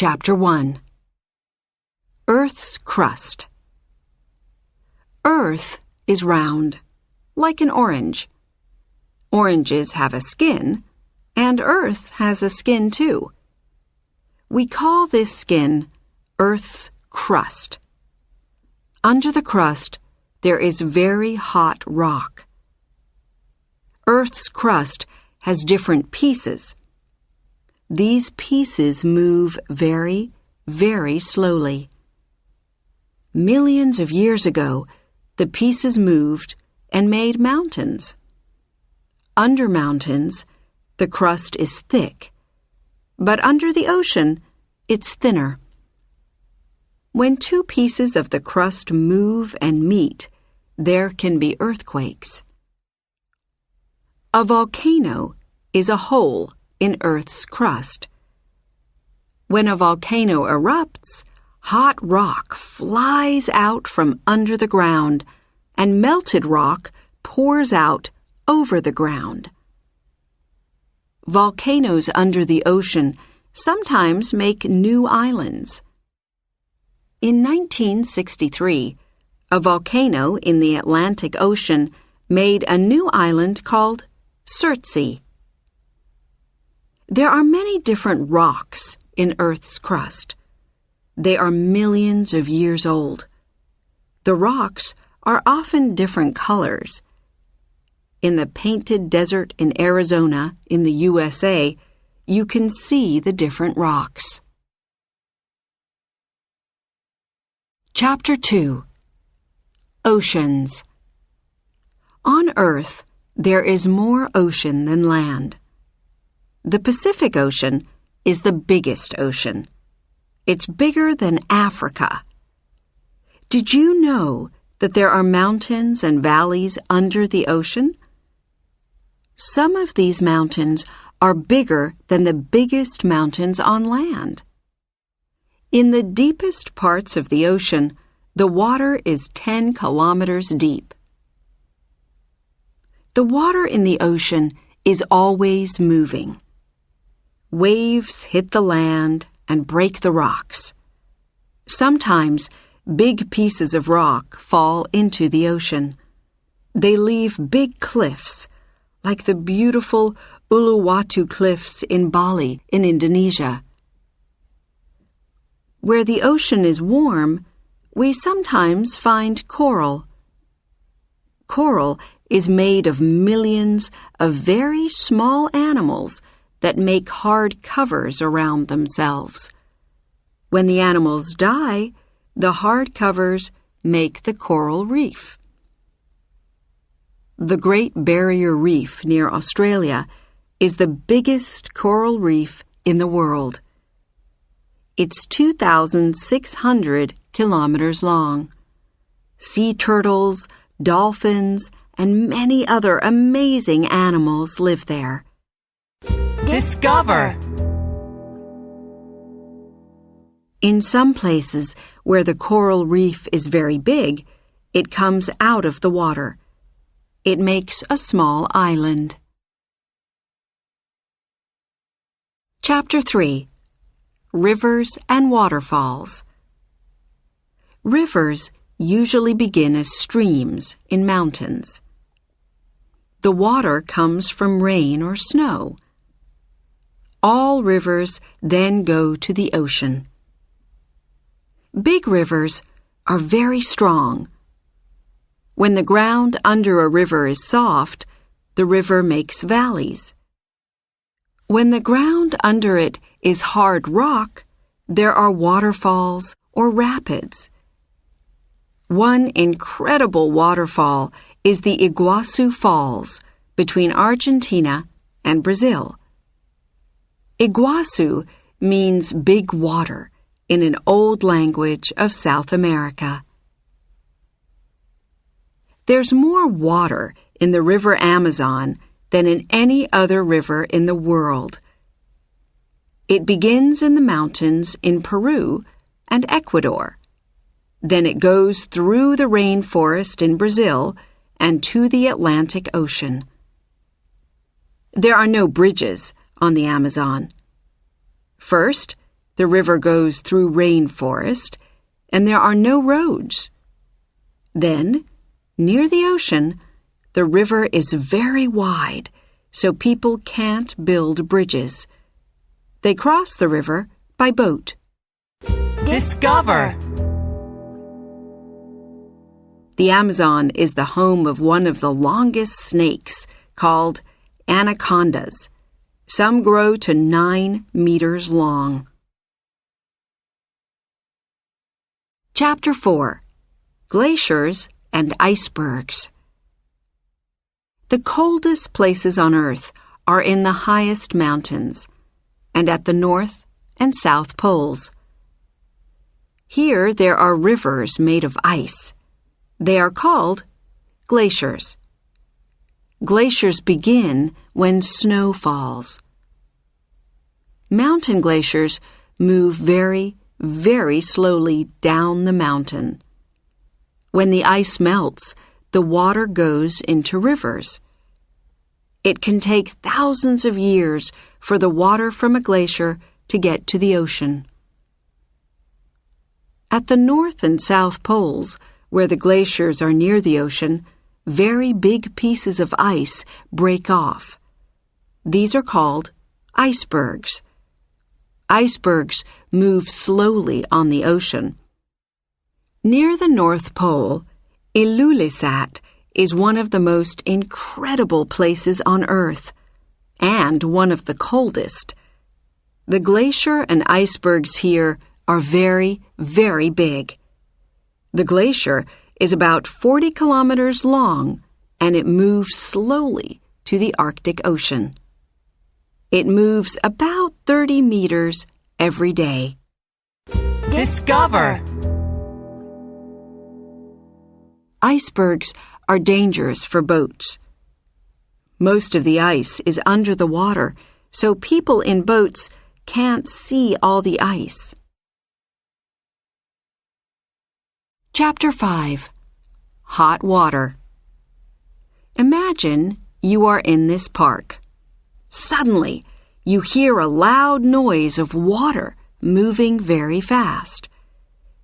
Chapter 1. Earth's Crust. Earth is round, like an orange. Oranges have a skin, and Earth has a skin too. We call this skin Earth's crust. Under the crust, there is very hot rock. Earth's crust has different pieces. These pieces move very, very slowly. Millions of years ago, the pieces moved and made mountains. Under mountains, the crust is thick, but under the ocean, it's thinner. When two pieces of the crust move and meet, there can be earthquakes. A volcano is a hole in Earth's crust. When a volcano erupts, hot rock flies out from under the ground, and melted rock pours out over the ground. Volcanoes under the ocean sometimes make new islands. In 1963, a volcano in the Atlantic Ocean made a new island called Surtsey. There are many different rocks in Earth's crust. They are millions of years old. The rocks are often different colors. In the Painted Desert in Arizona, in the USA, you can see the different rocks. Chapter 2. Oceans. On Earth, there is more ocean than land. The Pacific Ocean is the biggest ocean. It's bigger than Africa. Did you know that there are mountains and valleys under the ocean? Some of these mountains are bigger than the biggest mountains on land. In the deepest parts of the ocean, the water is 10 kilometers deep. The water in the ocean is always moving. Waves hit the land and break the rocks. Sometimes big pieces of rock fall into the ocean. They leave big cliffs, like the beautiful Uluwatu cliffs in Bali in Indonesia. Where the ocean is warm, we sometimes find coral. Coral is made of millions of very small animals that make hard covers around themselves. When the animals die, the hard covers make the coral reef. The Great Barrier Reef near Australia is the biggest coral reef in the world. It's 2,600 kilometers long. Sea turtles, dolphins, and many other amazing animals live there. Discover! In some places where the coral reef is very big, it comes out of the water. It makes a small island. Chapter 3. Rivers and Waterfalls. Rivers usually begin as streams in mountains. The water comes from rain or snow. All rivers then go to the ocean. Big rivers are very strong. When the ground under a river is soft, the river makes valleys. When the ground under it is hard rock, there are waterfalls or rapids. One incredible waterfall is the Iguazu Falls between Argentina and Brazil. Iguazu means big water in an old language of South America. There's more water in the River Amazon than in any other river in the world. It begins in the mountains in Peru and Ecuador. Then it goes through the rainforest in Brazil and to the Atlantic Ocean. There are no bridges on the Amazon. First, the The river goes through rainforest, and there are no roads. Then, near the ocean, the river is very wide, so people can't build bridges. They cross the river by boat. Discover! The Amazon is the home of one of the longest snakes, called anacondas. Some grow to 9 meters long. Chapter 4. Glaciers and Icebergs. The coldest places on Earth are in the highest mountains, and at the North and South Poles. Here there are rivers made of ice. They are called glaciers. Glaciers begin when snow falls. Mountain glaciers move very, very slowly down the mountain. When the ice melts, the water goes into rivers. It can take thousands of years for the water from a glacier to get to the ocean. At the North and South Poles, where the glaciers are near the ocean, very big pieces of ice break off. These are called icebergs. Icebergs move slowly on the ocean. Near the North Pole, Ilulissat is one of the most incredible places on Earth, and one of the coldest. The glacier and icebergs here are very, very big. The glacier is about 40 kilometers long, and it moves slowly to the Arctic Ocean. It moves about 30 meters every day. Discover! Icebergs are dangerous for boats. Most of the ice is under the water, so people in boats can't see all the ice. Chapter 5. Hot Water. Imagine you are in this park. Suddenly, you hear a loud noise of water moving very fast.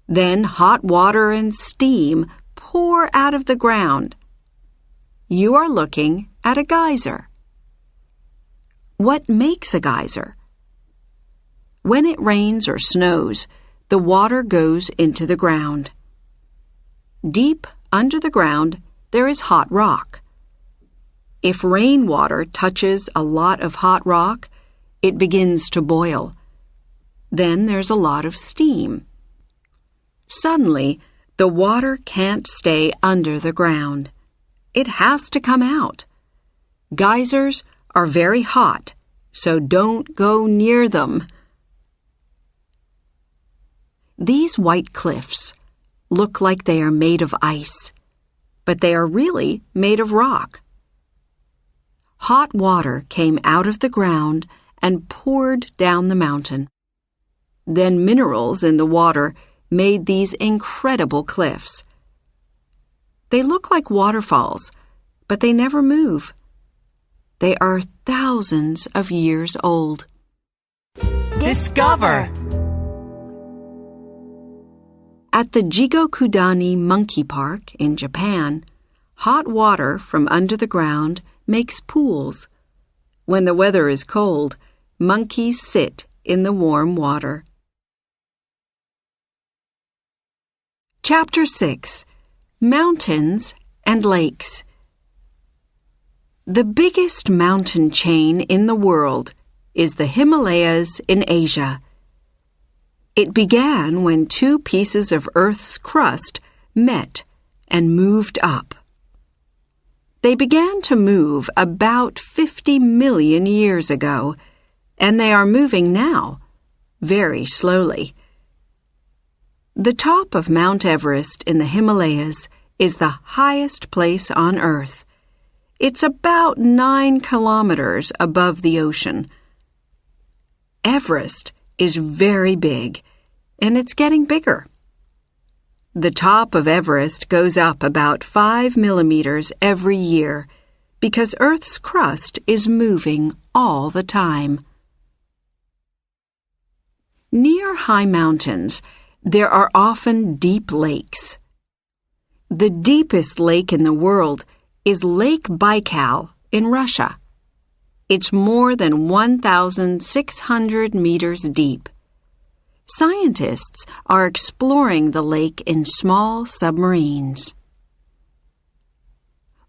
Then hot water and steam pour out of the ground. You are looking at a geyser. What makes a geyser? When it rains or snows, the water goes into the ground. Deep under the ground, there is hot rock. If rainwater touches a lot of hot rock, it begins to boil. Then there's a lot of steam. Suddenly, the water can't stay under the ground. It has to come out. Geysers are very hot, so don't go near them. These white cliffs look like they are made of ice, but they are really made of rock. Hot water came out of the ground and poured down the mountain. Then minerals in the water made these incredible cliffs. They look like waterfalls, but they never move. They are thousands of years old. Discover! At the Jigokudani Monkey Park in Japan, hot water from under the ground makes pools. When the weather is cold, monkeys sit in the warm water. Chapter 6. Mountains and Lakes. The biggest mountain chain in the world is the Himalayas in Asia. It began when 2 pieces of Earth's crust met and moved up. They began to move about 50 million years ago, and they are moving now, very slowly. The top of Mount Everest in the Himalayas is the highest place on Earth. It's about 9 kilometers above the ocean. Everest is very big, and it's getting bigger. The top of Everest goes up about 5 millimeters every year because Earth's crust is moving all the time. Near high mountains, there are often deep lakes. The deepest lake in the world is Lake Baikal in Russia. It's more than 1,600 meters deep. Scientists are exploring the lake in small submarines.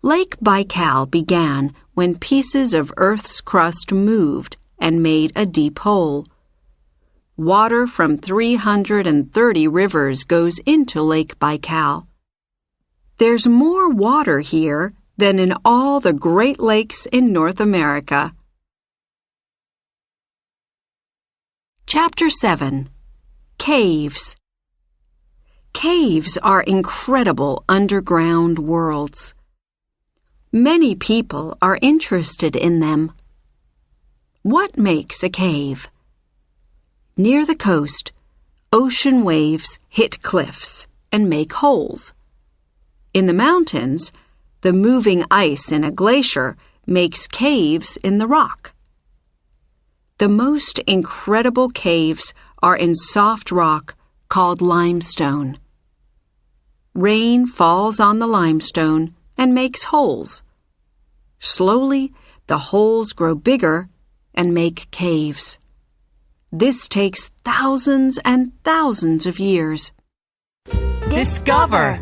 Lake Baikal began when pieces of Earth's crust moved and made a deep hole. Water from 330 rivers goes into Lake Baikal. There's more water here than in all the Great Lakes in North America. Chapter 7. Caves. Caves are incredible underground worlds. Many people are interested in them. What makes a cave? Near the coast, ocean waves hit cliffs and make holes. In the mountains, the moving ice in a glacier makes caves in the rock. The most incredible caves are in soft rock called limestone. Rain falls on the limestone and makes holes. Slowly, the holes grow bigger and make caves. This takes thousands and thousands of years. Discover.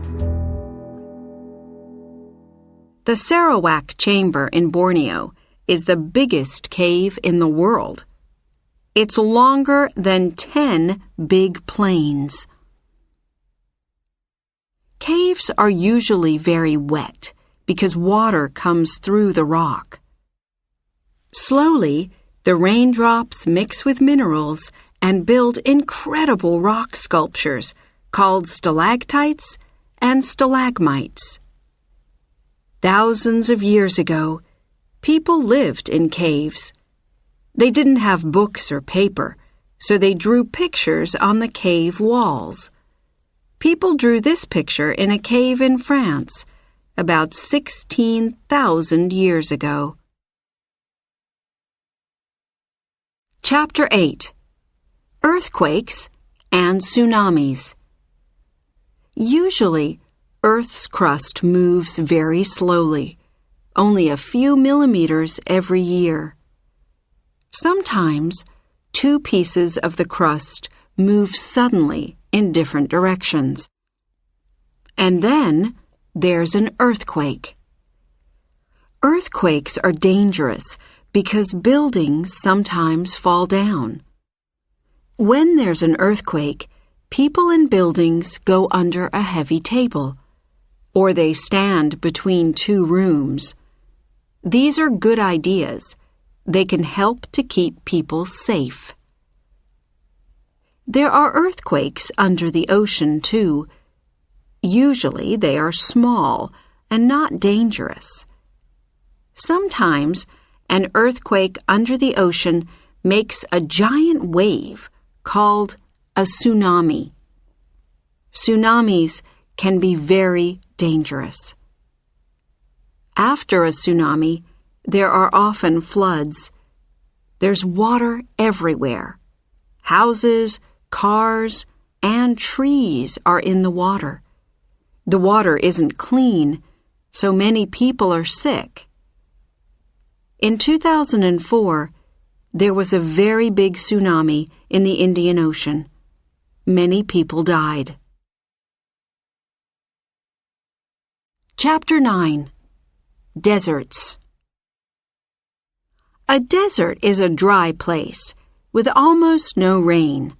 The Sarawak Chamber in Borneo is the biggest cave in the world. It's longer than 10 big plains. Caves are usually very wet because water comes through the rock. Slowly, the raindrops mix with minerals and build incredible rock sculptures called stalactites and stalagmites. Thousands of years ago, people lived in caves. They didn't have books or paper, so they drew pictures on the cave walls. People drew this picture in a cave in France about 16,000 years ago. Chapter 8. Earthquakes and Tsunamis. Usually, Earth's crust moves very slowly, only a few millimeters every year. Sometimes, two pieces of the crust move suddenly in different directions. And then, there's an earthquake. Earthquakes are dangerous because buildings sometimes fall down. When there's an earthquake, people in buildings go under a heavy table, or they stand between two rooms. These are good ideas. They can help to keep people safe. There are earthquakes under the ocean, too. Usually they are small and not dangerous. Sometimes an earthquake under the ocean makes a giant wave called a tsunami. Tsunamis can be very dangerous. After a tsunami, there are often floods. There's water everywhere. Houses, cars, and trees are in the water. The water isn't clean, so many people are sick. In 2004, there was a very big tsunami in the Indian Ocean. Many people died. Chapter 9. Deserts. A desert is a dry place with almost no rain.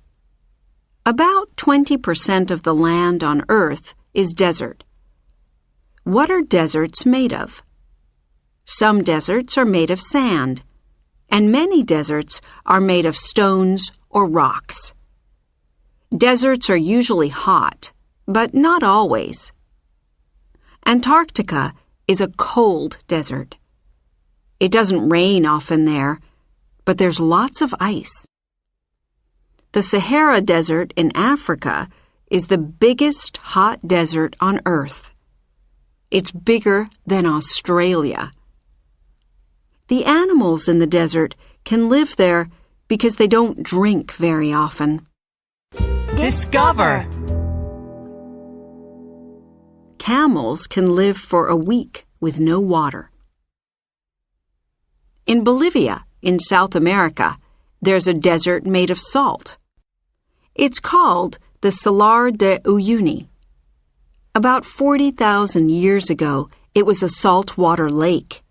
About 20% of the land on Earth is desert. What are deserts made of? Some deserts are made of sand, and many deserts are made of stones or rocks. Deserts are usually hot, but not always. Antarctica is a cold desert. It doesn't rain often there, but there's lots of ice. The Sahara Desert in Africa is the biggest hot desert on Earth. It's bigger than Australia. The animals in the desert can live there because they don't drink very often. Discover. Camels can live for a week with no water. In Bolivia, in South America, there's a desert made of salt. It's called the Salar de Uyuni. About 40,000 years ago, it was a saltwater lake.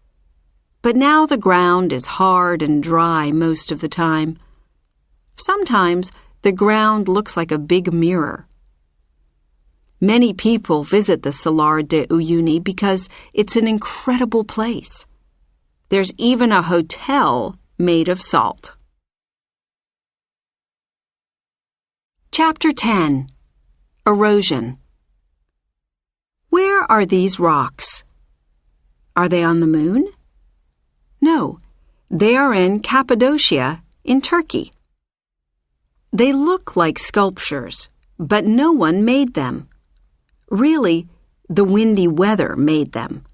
But now the ground is hard and dry most of the time. Sometimes the ground looks like a big mirror. Many people visit the Salar de Uyuni because it's an incredible place. There's even a hotel made of salt. Chapter 10. Erosion. Where are these rocks? Are they on the moon? No, they are in Cappadocia in Turkey. They look like sculptures, but no one made them. Really, the windy weather made them.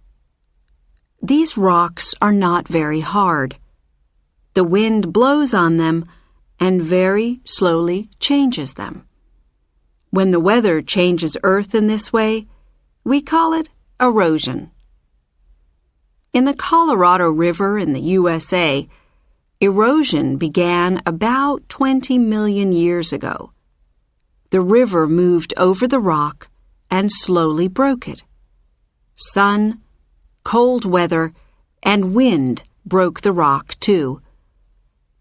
These rocks are not very hard. The wind blows on them and very slowly changes them. When the weather changes Earth in this way, we call it erosion. In the Colorado River in the USA, erosion began about 20 million years ago. The river moved over the rock and slowly broke it. Sun, cold weather, and wind broke the rock too.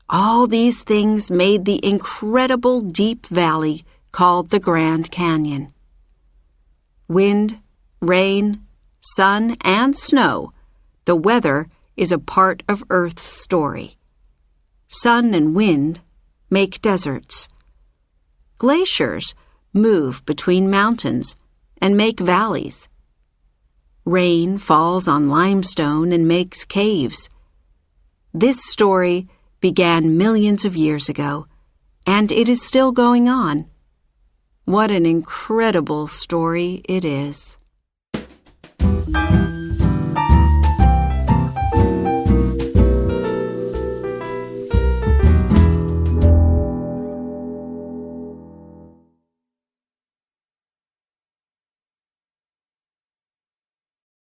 All these things made the incredible deep valley called the Grand Canyon. Wind, rain, sun, and snow, the weather is a part of Earth's story. Sun and wind make deserts. Glaciers move between mountains and make valleys. Rain falls on limestone and makes caves. This story began millions of years ago, and it is still going on. What an incredible story it is.